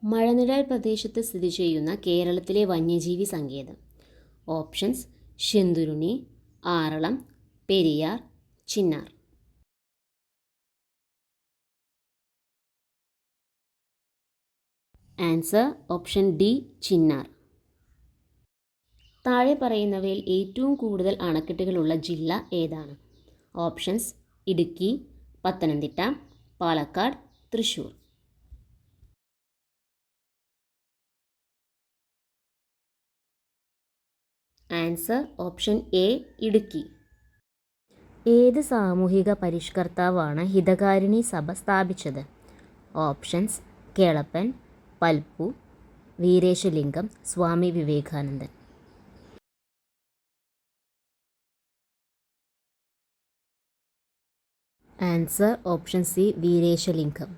മഴനിഴൽ പ്രദേശത്ത് സ്ഥിതി ചെയ്യുന്ന കേരളത്തിലെ വന്യജീവി സങ്കേതം. Options: Shenduruni, Aralam, Periyar, Chinnar. Answer option D, Chinnar. താഴെ പറയുന്നവയിൽ ഏറ്റവും കൂടുതൽ അണക്കെട്ടുകളുള്ള ജില്ല ഏതാണ്? Options: Idukki, Pathanamthitta, Palakkad, Thrissur. Answer option A, Idukki. ഏത് സാമൂഹിക പരിഷ്കർത്താവാണ് ഹിതകാരിണി സഭ സ്ഥാപിച്ചത്? Options: Kelappan, Palpu, Veeresalingam, Swami Vivekanandan. Answer option C, Veeresalingam.